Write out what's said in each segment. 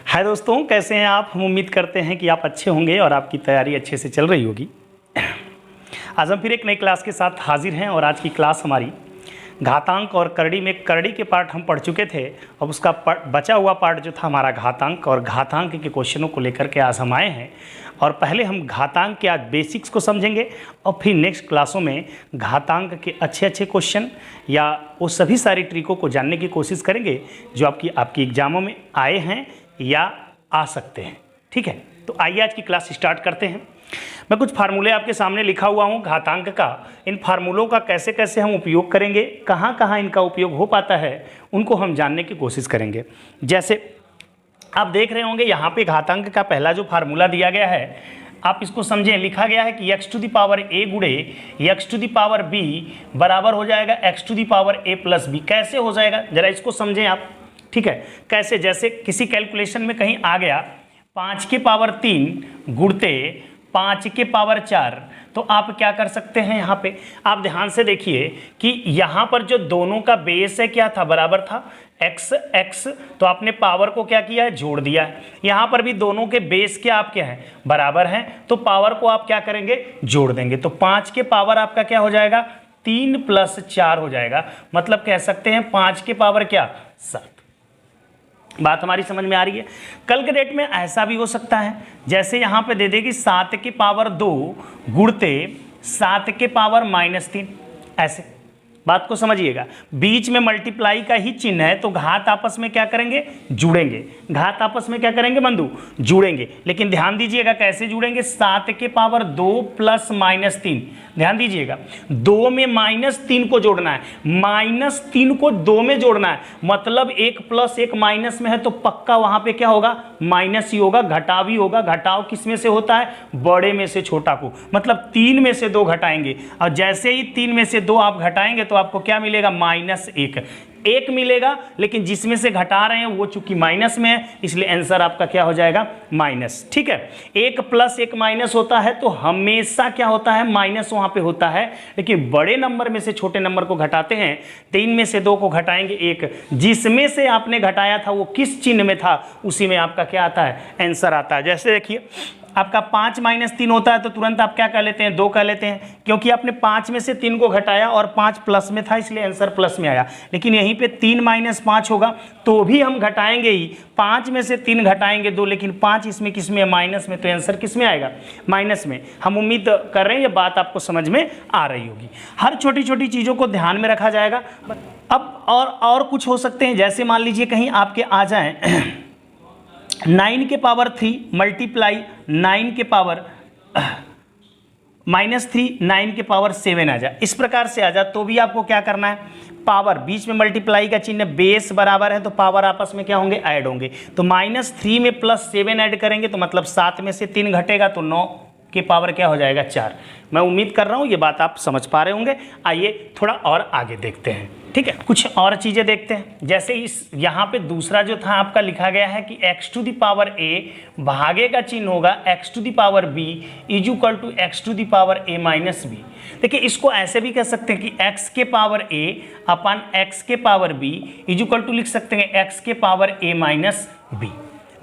हाय दोस्तों, कैसे हैं आप। हम उम्मीद करते हैं कि आप अच्छे होंगे और आपकी तैयारी अच्छे से चल रही होगी। आज हम फिर एक नई क्लास के साथ हाजिर हैं और आज की क्लास हमारी घातांक और करड़ी में करड़ी के पार्ट हम पढ़ चुके थे। अब उसका बचा हुआ पार्ट जो था हमारा घातांक और घातांक के क्वेश्चनों को लेकर के आज हम आए हैं। और पहले हम घातांक के आज बेसिक्स को समझेंगे और फिर नेक्स्ट क्लासों में घातांक के अच्छे अच्छे क्वेश्चन या वो सभी सारी ट्रिकों को जानने की कोशिश करेंगे जो आपकी एग्जामों में आए हैं या आ सकते हैं। ठीक है, तो आइए आज की क्लास स्टार्ट करते हैं। मैं कुछ फार्मूले आपके सामने लिखा हुआ हूँ घातांक का। इन फार्मूलों का कैसे कैसे हम उपयोग करेंगे, कहाँ कहाँ इनका उपयोग हो पाता है, उनको हम जानने की कोशिश करेंगे। जैसे आप देख रहे होंगे यहाँ पे घातांक का पहला जो फार्मूला दिया गया है, आप इसको समझें। लिखा गया है कि x to the power a गुणे x to the power b बराबर हो जाएगा x to the power a plus b। कैसे हो जाएगा जरा इसको समझें आप। ठीक है, कैसे, जैसे किसी कैलकुलेशन में कहीं आ गया 5 के पावर 3 गुणते 5 के पावर 4, तो आप क्या कर सकते हैं। यहाँ पे आप ध्यान से देखिए कि यहाँ पर जो दोनों का बेस है क्या था, बराबर था x, तो आपने पावर को क्या किया है, जोड़ दिया है। यहाँ पर भी दोनों के बेस क्या आप क्या है, बराबर हैं, तो पावर को आप क्या करेंगे, जोड़ देंगे। तो 5 के पावर आपका क्या हो जाएगा, 3 + 4 हो जाएगा। मतलब कह सकते हैं 5 के पावर क्या, 7। बात हमारी समझ में आ रही है। कल के डेट में ऐसा भी हो सकता है, जैसे यहाँ पे दे देगी 7 के पावर 2 गुणते 7 के पावर -3। ऐसे बात को समझिएगा, बीच में मल्टीप्लाई का ही चिन्ह है, तो घात आपस में क्या करेंगे, जुड़ेंगे। घात आपस में क्या करेंगे बंधु, जुड़ेंगे। लेकिन ध्यान दीजिएगा कैसे जुड़ेंगे, 7 के पावर 2 + -3। ध्यान दीजिएगा, 2 में -3 को जोड़ना है, -3 को 2 में जोड़ना है। मतलब 1 + 1 माइनस में है तो पक्का वहां पे क्या होगा, माइनस ही होगा, घटाव ही होगा। घटाव किस में से होता है, बड़े में से छोटा को। मतलब 3 में से 2 घटाएंगे, और जैसे ही 3 में से 2 आप घटाएंगे तो आपको क्या मिलेगा, -1। 1 मिलेगा, लेकिन जिसमें से घटा रहे हैं वो चूंकि माइनस में है, इसलिए आंसर आपका क्या हो जाएगा, माइनस। ठीक है, 1 + 1 माइनस होता है तो हमेशा क्या होता है, माइनस वहां पे होता है। लेकिन बड़े नंबर में से छोटे नंबर को घटाते हैं, 3 में से 2 को घटाएंगे 1, जिसमें से आपने घटाया था वो किस चिन्ह में था, उसी में आपका क्या आता है, आंसर आता है। जैसे देखिए आपका 5 - 3 होता है तो तुरंत आप क्या कह लेते हैं, 2 कह लेते हैं, क्योंकि आपने 5 में से 3 को घटाया और 5 प्लस में था, इसलिए आंसर प्लस में आया। लेकिन यहीं पे 3 - 5 होगा तो भी हम घटाएंगे ही, 5 में से 3 घटाएंगे 2, लेकिन 5 इसमें किस में है, माइनस में, तो आंसर किस में आएगा, माइनस में। हम उम्मीद कर रहे हैं ये बात आपको समझ में आ रही होगी। हर छोटी छोटी चीज़ों को ध्यान में रखा जाएगा। अब और कुछ हो सकते हैं, जैसे मान लीजिए कहीं आपके आ जाएँ 9 के पावर 3 मल्टीप्लाई 9 के पावर -3 9 के पावर 7 आ जाए, इस प्रकार से आ जाए, तो भी आपको क्या करना है, पावर बीच में मल्टीप्लाई का चिन्ह, बेस बराबर है तो पावर आपस में क्या होंगे, ऐड होंगे। तो -3 में +7 ऐड करेंगे तो मतलब 7 में से 3 घटेगा तो 9 के पावर क्या हो जाएगा, 4। मैं उम्मीद कर रहा हूँ ये बात आप समझ पा रहे होंगे। आइए थोड़ा और आगे देखते हैं। ठीक है, कुछ और चीज़ें देखते हैं। जैसे इस यहाँ पे दूसरा जो था आपका लिखा गया है कि x to the power a भागे का चिन्ह होगा x to the power b = x to the power a - b। देखिए इसको ऐसे भी कह सकते हैं कि x के पावर a अपन x के पावर b = लिख सकते हैं x के पावर a - b।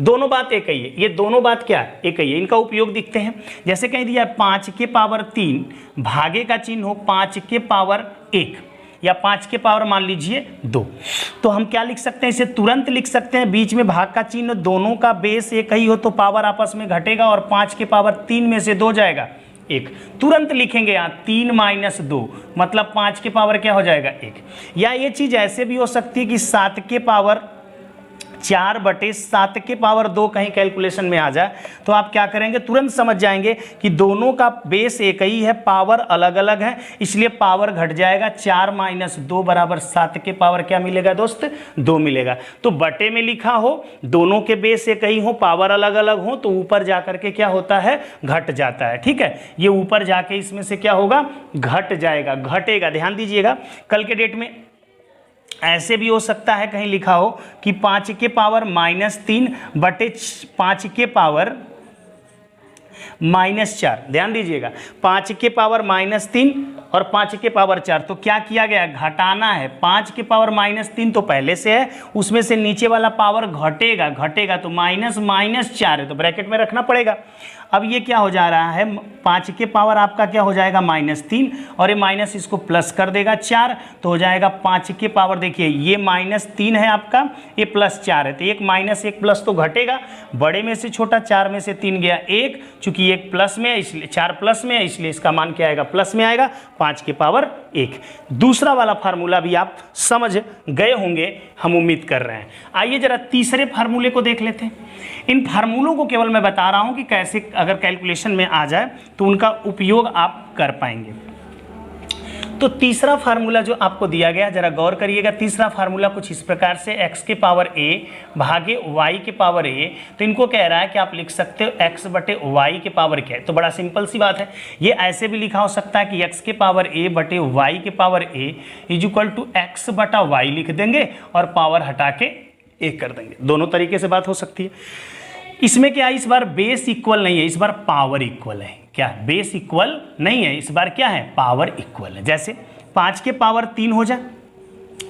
दोनों बात एक ही है, ये दोनों बात क्या है, एक ही है। इनका उपयोग दिखते हैं। जैसे कह दिया 5 के पावर 3 भागे का चिन्ह हो 5 के पावर 1 या 5 के पावर मान लीजिए 2, तो हम क्या लिख सकते हैं, इसे तुरंत लिख सकते हैं। बीच में भाग का चिन्ह, दोनों का बेस एक ही हो तो पावर आपस में घटेगा और 5 के पावर 3 में से 2 जाएगा 1, तुरंत लिखेंगे यहाँ 3 - 2, मतलब 5 के पावर क्या हो जाएगा, 1। या ये चीज़ ऐसे भी हो सकती है कि 7 के पावर 4/7 के पावर 2 कहीं कैलकुलेशन में आ जाए तो आप क्या करेंगे, तुरंत समझ जाएंगे कि दोनों का बेस एक ही है, पावर अलग अलग है, इसलिए पावर घट जाएगा। 4 - 2 = 7 के पावर क्या मिलेगा दोस्त, 2 मिलेगा। तो बटे में लिखा हो, दोनों के बेस एक ही हो, पावर अलग अलग हो, तो ऊपर जाकर के क्या होता है, घट जाता है। ठीक है, ये ऊपर जाके इसमें से क्या होगा, घट जाएगा, घटेगा। ध्यान दीजिएगा, कल के डेट में ऐसे भी हो सकता है कहीं लिखा हो कि 5 के पावर -3 बटे 5 के पावर -4। ध्यान दीजिएगा, 5 के पावर -3 और 5 के पावर 4, तो क्या किया गया, घटाना है। 5 के पावर -3 तो पहले से है, उसमें से नीचे वाला पावर घटेगा, घटेगा तो माइनस माइनस 4 है तो ब्रैकेट में रखना पड़ेगा। अब ये क्या हो जा रहा है, 5 के पावर आपका क्या हो जाएगा -3, और ये माइनस इसको प्लस कर देगा 4, तो हो जाएगा 5 के पावर, देखिए ये -3 है आपका, ये +4 है, तो एक माइनस एक प्लस तो घटेगा, बड़े में से छोटा 4 में से 3 गया 1, चूंकि 1 प्लस में है इसलिए 4 प्लस में है, इसलिए इसका मान क्या आएगा, प्लस में आएगा, 5 के पावर 1। दूसरा वाला फार्मूला भी आप समझ गए होंगे, हम उम्मीद कर रहे हैं। आइए जरा तीसरे फार्मूले को देख लेते हैं। इन फार्मूलों को केवल मैं बता रहा हूं कि कैसे अगर कैलकुलेशन में आ जाए तो उनका उपयोग आप कर पाएंगे। तो तीसरा फार्मूला जो आपको दिया गया, जरा गौर करिएगा। तीसरा फार्मूला कुछ इस प्रकार से, x के पावर a भागे y के पावर a, तो इनको कह रहा है कि आप लिख सकते हो x बटे y के पावर क्या है। तो बड़ा सिंपल सी बात है, ये ऐसे भी लिखा हो सकता है कि x के पावर a बटे y के power a is equal to x बटा y लिख देंगे और पावर हटा के a कर देंगे। दोनों तरीके से बात हो सकती है। इसमें क्या है, इस बार बेस इक्वल नहीं है, इस बार पावर इक्वल है। क्या बेस इक्वल नहीं है, इस बार क्या है, पावर इक्वल है। जैसे 5 के पावर 3 हो जाए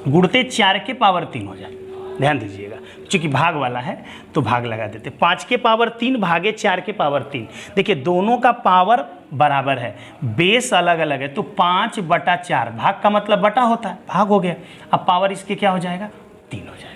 गुणते 4 के पावर 3 हो जाए, ध्यान दीजिएगा, चूंकि भाग वाला है तो भाग लगा देते। 5 के पावर 3 भागे 4 के पावर 3, देखिए दोनों का पावर बराबर है, बेस अलग अलग है, तो 5 बटा 4, भाग का मतलब बटा होता है, भाग हो गया। अब पावर इसके क्या हो जाएगा, 3 हो जाएगा।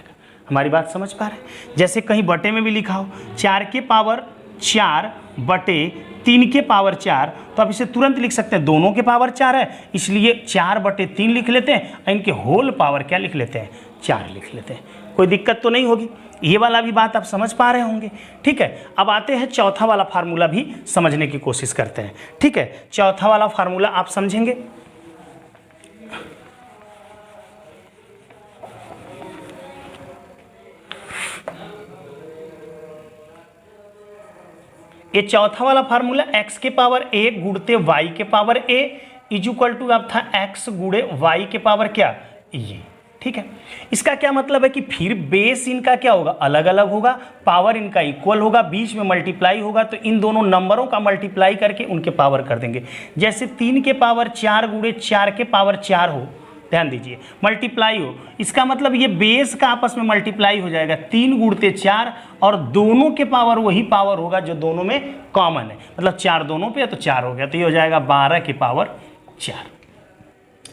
हमारी बात समझ पा रहे हैं। जैसे कहीं बटे में भी लिखा हो 4 के पावर 4 बटे 3 के पावर 4, तो आप इसे तुरंत लिख सकते हैं, दोनों के पावर 4 है इसलिए 4 बटे 3 लिख लेते हैं, इनके होल पावर क्या लिख लेते हैं, 4 लिख लेते हैं। कोई दिक्कत तो नहीं होगी, ये वाला भी बात आप समझ पा रहे होंगे। ठीक है, अब आते हैं चौथा वाला फार्मूला भी समझने की कोशिश करते हैं। ठीक है, चौथा वाला फार्मूला आप समझेंगे। ये चौथा वाला फार्मूला x के पावर a गुणते y के power a is equal to अब था x गुणे y के पावर क्या, ये। ठीक है, इसका क्या मतलब है कि फिर बेस इनका क्या होगा, अलग अलग होगा, पावर इनका इक्वल होगा, बीच में मल्टीप्लाई होगा, तो इन दोनों नंबरों का मल्टीप्लाई करके उनके पावर कर देंगे। जैसे 3 के पावर 4 गुणे 4 के पावर 4 हो, ध्यान दीजिए, मल्टीप्लाई हो, इसका मतलब ये बेस का आपस में मल्टीप्लाई हो जाएगा, 3 गुणते 4, और दोनों के पावर वही पावर होगा जो दोनों में कॉमन है, मतलब 4 दोनों पे है तो 4 हो गया, तो ये हो जाएगा 12 के पावर 4।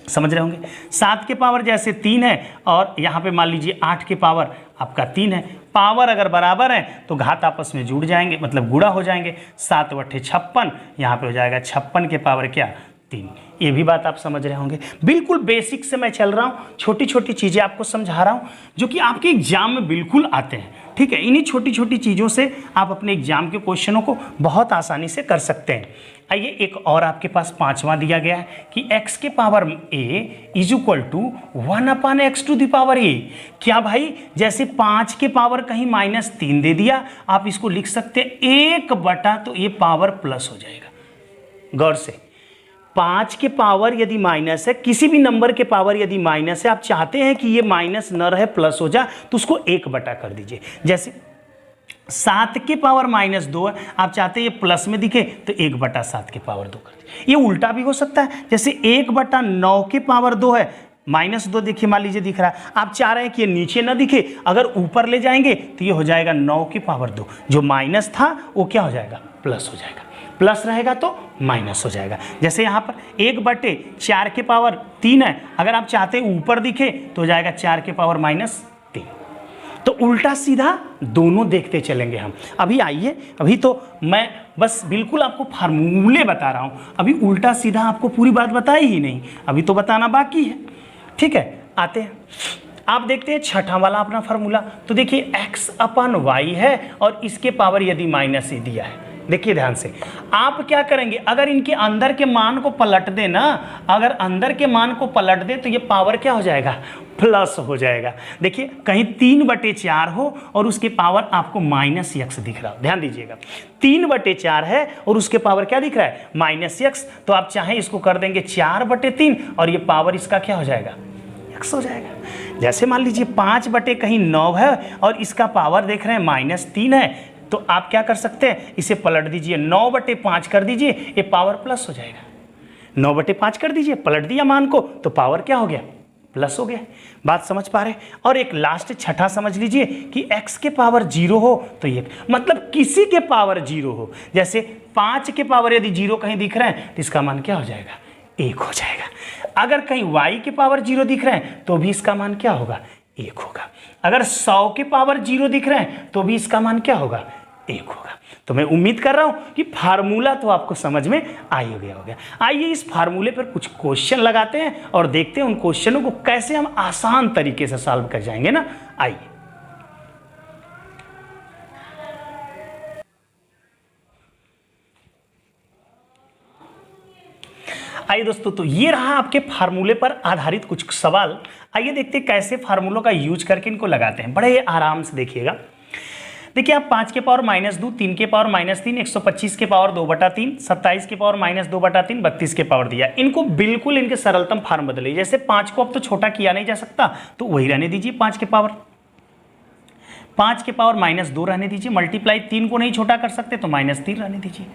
समझ रहे होंगे। 7 के पावर जैसे 3 है और यहाँ पे मान लीजिए 8 के पावर आपका 3 है, पावर अगर बराबर है तो घात आपस में जुड़ जाएंगे, मतलब गुणा हो जाएंगे। 7 बटे 56, यहाँ पे हो जाएगा 56 के पावर क्या, 3। ये भी बात आप समझ रहे होंगे। बिल्कुल बेसिक से मैं चल रहा हूँ, छोटी छोटी चीज़ें आपको समझा रहा हूँ जो कि आपके एग्जाम में बिल्कुल आते हैं। ठीक है, इन्हीं छोटी छोटी चीज़ों से आप अपने एग्जाम के क्वेश्चनों को बहुत आसानी से कर सकते हैं। आइए एक और आपके पास 5वां दिया गया है कि x के power a is equal to 1/x to the power a। क्या भाई, जैसे 5 के पावर कहीं -3 दे दिया, आप इसको लिख सकते हैं 1 बटा, तो ये पावर प्लस हो जाएगा। गौर से, 5 के पावर यदि माइनस है, किसी भी नंबर के पावर यदि माइनस है, आप चाहते हैं कि ये माइनस न रहे प्लस हो जाए, तो उसको 1 बटा कर दीजिए। जैसे 7 के पावर -2 है, आप चाहते हैं ये प्लस में दिखे तो 1 बटा 7 के पावर 2 कर दीजिए। ये उल्टा भी हो सकता है, जैसे 1 बटा 9 के पावर 2 है, -2 देखिए, मान लीजिए दिख रहा है, आप चाह रहे हैं कि ये नीचे ना दिखे, अगर ऊपर ले जाएंगे तो ये हो जाएगा 9 के पावर 2, जो माइनस था वो क्या हो जाएगा, प्लस हो जाएगा, प्लस रहेगा तो माइनस हो जाएगा। जैसे यहाँ पर 1 बटे 4 के पावर 3 है, अगर आप चाहते हैं ऊपर दिखे तो हो जाएगा 4 के पावर -3। तो उल्टा सीधा दोनों देखते चलेंगे हम। अभी आइए, अभी तो मैं बस बिल्कुल आपको फार्मूले बता रहा हूँ, अभी उल्टा सीधा आपको पूरी बात बताई ही नहीं, अभी तो बताना बाकी है। ठीक है, आते हैं, आप देखते हैं छठा वाला अपना फार्मूला। तो देखिए x/y है और इसके पावर यदि -a दिया है, देखिए ध्यान से, आप क्या करेंगे, अगर इनके अंदर के मान को पलट दे ना, अगर अंदर के मान को पलट दे तो ये पावर क्या हो जाएगा, प्लस हो जाएगा। देखिए कहीं 3 बटे 4 हो और उसके पावर आपको -x दिख रहा हो, ध्यान दीजिएगा, 3 बटे 4 है और उसके पावर क्या दिख रहा है, -x, तो आप चाहें इसको कर देंगे 4 बटे 3 और ये पावर इसका क्या हो जाएगा, x हो जाएगा। जैसे मान लीजिए 5 बटे कहीं 9 है और इसका पावर देख रहे हैं -3 है, तो आप क्या कर सकते हैं, इसे पलट दीजिए, 9 बटे 5 कर दीजिए, ये पावर प्लस हो जाएगा। 9/5 कर दीजिए, पलट दिया मान को तो पावर क्या हो गया, प्लस हो गया। बात समझ पा रहे? और एक लास्ट छठा समझ लीजिए कि x के पावर 0 हो तो ये मतलब किसी के पावर 0 हो, जैसे 5 के पावर यदि 0 कहीं दिख रहे हैं तो इसका मान क्या हो जाएगा, 1 हो जाएगा। अगर कहीं y के पावर 0 दिख रहे हैं तो भी इसका मान क्या होगा, 1 होगा। अगर 100 के पावर 0 दिख रहे हैं तो भी इसका मान क्या होगा, 1 होगा। तो मैं उम्मीद कर रहा हूं कि फार्मूला तो आपको समझ में आ ही गया होगा। आइए इस फार्मूले पर कुछ क्वेश्चन लगाते हैं और देखते हैं उन क्वेश्चनों को कैसे हम आसान तरीके से सॉल्व कर जाएंगे ना। आइए आइए दोस्तों, तो ये रहा आपके फार्मूले पर आधारित कुछ सवाल। आइए देखते हैं कैसे फार्मूलों का यूज करके इनको लगाते हैं। बड़े आराम से देखिएगा। देखिए आप 5 के पावर -2, 3 के पावर -3, 125 के पावर 2/3, 27 के पावर -2/3, 32 के पावर दिया। इनको बिल्कुल इनके सरलतम फार्म बदलिए। जैसे 5 को अब तो छोटा किया नहीं जा सकता तो वही रहने दीजिए, 5 के पावर -2 रहने दीजिए। मल्टीप्लाई 3 को नहीं छोटा कर सकते तो -3 रहने दीजिए।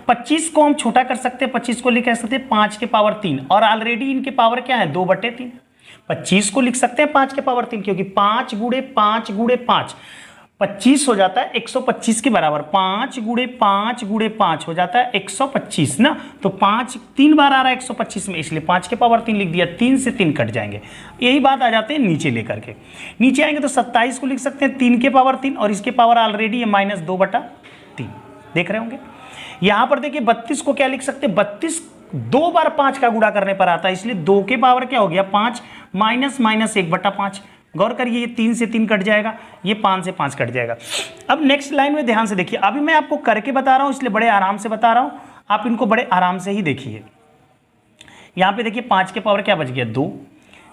25 को हम छोटा कर सकते हैं, 25 को लिख सकते हैं 5 के पावर 3 और ऑलरेडी इनके पावर क्या है, 2/3। 25 को लिख सकते हैं 5 के पावर 3 क्योंकि 5 गुणे 5 गुणे 5 25 हो जाता है 125 के बराबर। 5 गुणे 5 गुणे 5 हो जाता है 125 ना, तो 5 3 बार आ रहा है 125 में, इसलिए 5 के पावर 3 लिख दिया। 3 से 3 कट जाएंगे। यही बात आ जाते हैं नीचे लेकर के। नीचे आएंगे तो 27 को लिख सकते हैं 3 के पावर 3 और इसके पावर ऑलरेडी है -2/3। देख रहे होंगे। यहां पर देखिए 32 को क्या लिख सकते हैं, 32 2 बार 5 का गुणा करने पर आता है, इसलिए 2 के पावर क्या हो गया 5 -1/5। गौर करिए ये 3 से 3 कट जाएगा, ये 5 से 5 कट जाएगा। अब नेक्स्ट लाइन में ध्यान से देखिए। अभी मैं आपको करके बता रहा हूं इसलिए बड़े आराम से बता रहा हूं, आप इनको बड़े आराम से ही देखिए। यहां पे देखिए 5 के पावर क्या बच गया 2,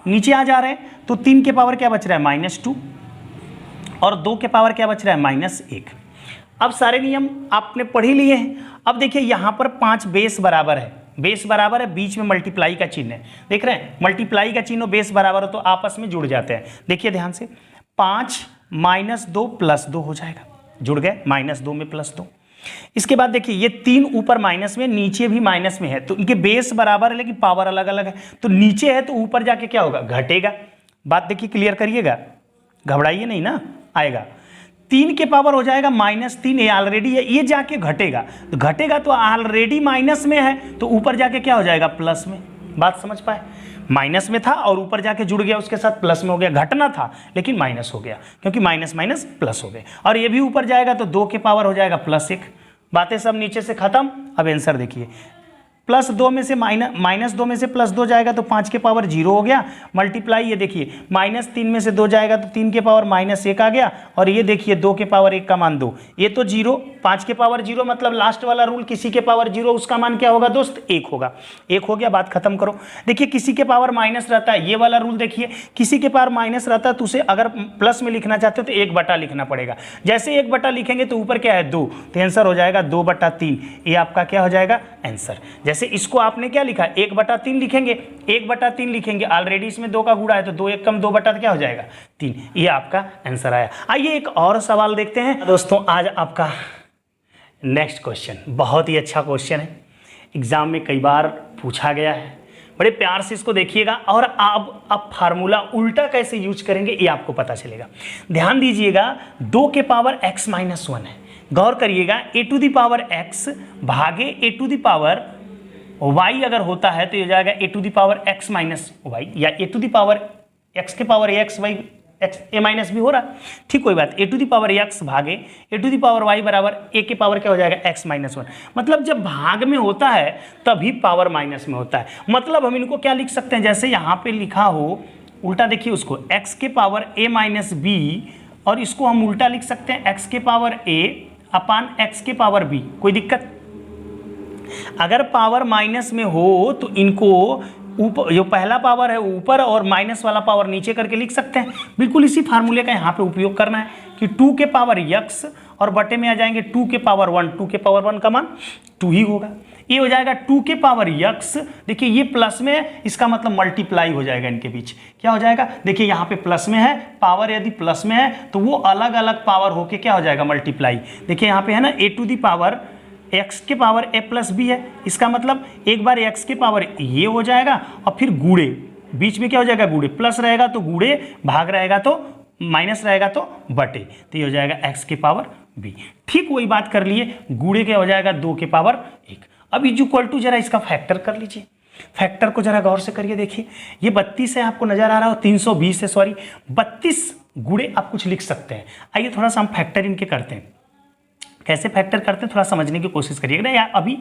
नीचे आ जा रहे हैं तो 3 के पावर क्या बच रहा है -2 और 2 के पावर क्या बच रहा है -1। अब सारे नियम आपने पढ़ ही लिए हैं। अब देखिए यहां पर 5 बेस बराबर है, बेस बराबर है, बीच में मल्टीप्लाई का चिन्ह है। देख रहे हैं मल्टीप्लाई का चिन्ह बेस बराबर हो तो आपस में जुड़ जाते हैं। देखिए ध्यान से 5 -2 +2 हो जाएगा, जुड़ गए -2 में +2। इसके बाद देखिए ये 3 ऊपर माइनस में, नीचे भी माइनस में है, तो इनके बेस बराबर है लेकिन पावर अलग अलग है। तो नीचे है तो ऊपर जाके क्या होगा, घटेगा। बात देखिए क्लियर करिएगा, घबराइए नहीं ना, आएगा 3 के पावर हो जाएगा -3, ये ऑलरेडी है, ये जाके घटेगा, तो घटेगा तो ऑलरेडी माइनस में है तो ऊपर जाके क्या हो जाएगा प्लस में। बात समझ पाए, माइनस में था और ऊपर जाके जुड़ गया उसके साथ प्लस में हो गया। घटना था लेकिन माइनस हो गया क्योंकि माइनस माइनस प्लस हो गए। और ये भी ऊपर जाएगा तो 2 के पावर हो जाएगा +1। बातें सब नीचे से खत्म। अब आंसर देखिए, +2 में से -2 में से +2 जाएगा तो 5 के पावर 0 हो गया। मल्टीप्लाई ये देखिए -3 में से 2 जाएगा तो 3 के पावर -1 आ गया। और ये देखिए 2 के पावर 1 का मान 2, ये तो 0, 5 के पावर 0 मतलब लास्ट वाला रूल, किसी के पावर 0 उसका मान क्या होगा दोस्त, 1 होगा। 1 हो गया, बात खत्म करो। देखिए किसी के पावर माइनस रहता है, ये वाला रूल देखिए, किसी के पावर माइनस रहता है तो उसे अगर प्लस में लिखना चाहते हो तो 1/, लिखना पड़ेगा। जैसे 1/, लिखेंगे तो ऊपर क्या है 2, तो आंसर हो जाएगा 2/3। ये आपका क्या हो जाएगा आंसर। जैसे इसको आपने क्या लिखा 1/3 लिखेंगे, 1/3 लिखेंगे, ऑलरेडी इसमें 2 का गुणा है तो 2 1 कम 2/, क्या हो जाएगा 3। ये आपका आंसर आया। आइए एक और सवाल देखते हैं दोस्तों। आज आपका नेक्स्ट क्वेश्चन बहुत ही अच्छा क्वेश्चन है, एग्जाम में कई बार पूछा गया है। बड़े प्यार से इसको देखिएगा और आप फार्मूला उल्टा कैसे यूज करेंगे ये आपको पता चलेगा। ध्यान दीजिएगा 2 के पावर x -1 है। गौर करिएगा a⁴x भागे a⁴y अगर होता है तो ये जाएगा a⁴x - y या a⁴x के power ax y x a minus भी हो रहा है, ठीक कोई बात। a⁴x भागे a⁴y बराबर a के पावर क्या हो जाएगा x -1। मतलब जब भाग में होता है तभी पावर माइनस में होता है। मतलब हम इनको क्या लिख सकते हैं, जैसे यहाँ पे लिखा हो उल्टा देखिए उसको x के पावर a - b और इसको हम उल्टा लिख सकते हैं x के पावर a अपान x के पावर b। कोई दिक्कत? अगर पावर माइनस में हो तो इनको ऊपर जो पहला पावर है ऊपर और माइनस वाला पावर नीचे करके लिख सकते हैं। बिल्कुल इसी फार्मूले का यहाँ पे उपयोग करना है कि 2 के पावर x और बटे में आ जाएंगे 2 के पावर 1। 2 के पावर 1 का मान 2 ही होगा। ये हो जाएगा 2 के पावर x। देखिए ये प्लस में है, इसका मतलब मल्टीप्लाई हो जाएगा इनके बीच। क्या हो जाएगा, देखिए यहाँ पे प्लस में है, पावर यदि प्लस में है तो वो अलग अलग पावर होके क्या हो जाएगा मल्टीप्लाई। देखिए यहाँ पे है ना a⁴ x के पावर a प्लस बी है, इसका मतलब एक बार x के पावर ये हो जाएगा और फिर गुणे, बीच में क्या हो जाएगा गुणे, प्लस रहेगा तो गुणे, भाग रहेगा तो माइनस रहेगा तो बटे, तो ये हो जाएगा x के पावर b। ठीक वही बात कर लिए, गुणे क्या हो जाएगा 2 के पावर 1। अब इज इक्वल टू जरा इसका फैक्टर कर लीजिए, फैक्टर को जरा गौर से करिए, देखिए ये 32 है, आपको नजर आ रहा हो 320 है, सॉरी 32 गुणे आप कुछ लिख सकते हैं। आइए थोड़ा सा हम फैक्टर इनके करते हैं, कैसे फैक्टर करते हैं थोड़ा समझने की कोशिश करिएगा, या अभी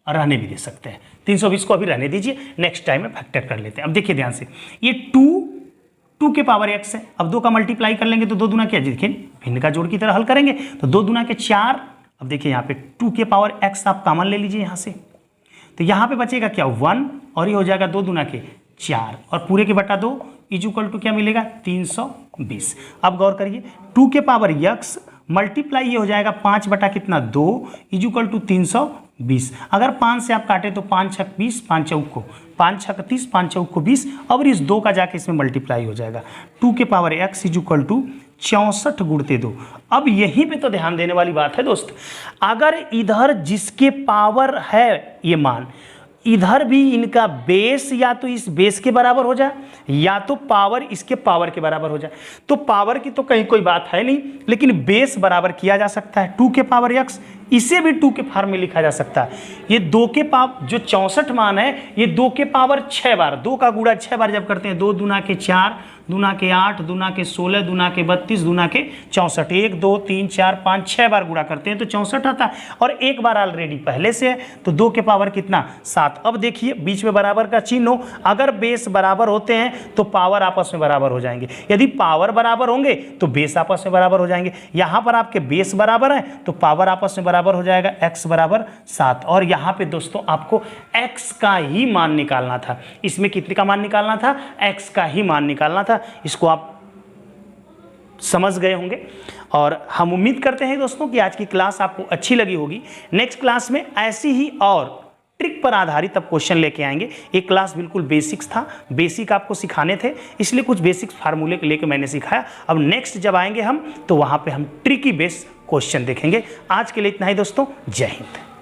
रहने भी दे सकते हैं, 320 को अभी रहने दीजिए, नेक्स्ट टाइम में फैक्टर कर लेते हैं। अब देखिए ध्यान से, ये 2 के पावर x है, अब 2 का मल्टीप्लाई कर लेंगे तो 2 दूना क्या, देखिए भिन्न का जोड़ की तरह हल करेंगे तो 2 दूना के 4। अब देखिए यहाँ पे 2 के पावर x आप कॉमन ले लीजिए यहाँ से, तो यहाँ पे बचेगा क्या 1 और ये हो जाएगा 2 दूना के 4 और पूरे के बटा 2 इज इक्वल टू क्या मिलेगा 320। अब गौर करिए 2 के पावर x मल्टीप्लाई ये हो जाएगा 5 बटा कितना 2 इज इक्वल टू 320। अगर 5 से आप काटे तो 5 छक 20, 5 चौक को 5 छक 30, 5 चौक को 20, और इस 2 का जाके इसमें मल्टीप्लाई हो जाएगा 2 के power x is equal to 64 गुणते 2। अब यहीं पे तो ध्यान देने वाली बात है दोस्त, अगर इधर जिसके पावर है ये मान, इधर भी इनका बेस या तो इस बेस के बराबर हो जाए या तो पावर इसके पावर के बराबर हो जाए, तो पावर की तो कहीं कोई बात है नहीं, लेकिन बेस बराबर किया जा सकता है 2 के पावर x, इसे भी 2 के फॉर्म में लिखा जा सकता है। ये 2 के पावर जो 64 मान है ये 2 के पावर 6 बार, 2 का गुणा 6 बार जब करते हैं, 2 दूना के 4, दूना के 8, दूना के 16, दूना के 32, दूना के 64, 1 2 3 4 5 6 बार गुणा करते हैं तो 64 आता है, और एक बार ऑलरेडी पहले से है तो 2 के पावर कितना 7। अब देखिए बीच में बराबर का चिन्ह हो, अगर बेस बराबर होते हैं तो पावर आपस में बराबर हो जाएंगे, यदि पावर बराबर होंगे तो बेस आपस में बराबर हो जाएंगे। यहाँ पर आपके बेस बराबर है तो पावर आपस में बराबर हो जाएगा, x बराबर 7। और यहाँ पे दोस्तों आपको x का ही मान निकालना था, इसमें कितने का मान निकालना था, x का ही मान निकालना था। इसको आप समझ गए होंगे और हम उम्मीद करते हैं दोस्तों कि आज की क्लास आपको अच्छी लगी होगी। नेक्स्ट क्लास में ऐसी ही और ट्रिक पर आधारित अब क्वेश्चन लेके आएंगे। एक क्लास बिल्कुल बेसिक्स था, बेसिक आपको सिखाने थे, इसलिए कुछ बेसिक फार्मूले लेके मैंने सिखाया। अब नेक्स्ट जब आएंगे हम तो वहां पे हम ट्रिकी बेस क्वेश्चन देखेंगे। आज के लिए इतना ही दोस्तों, जय हिंद।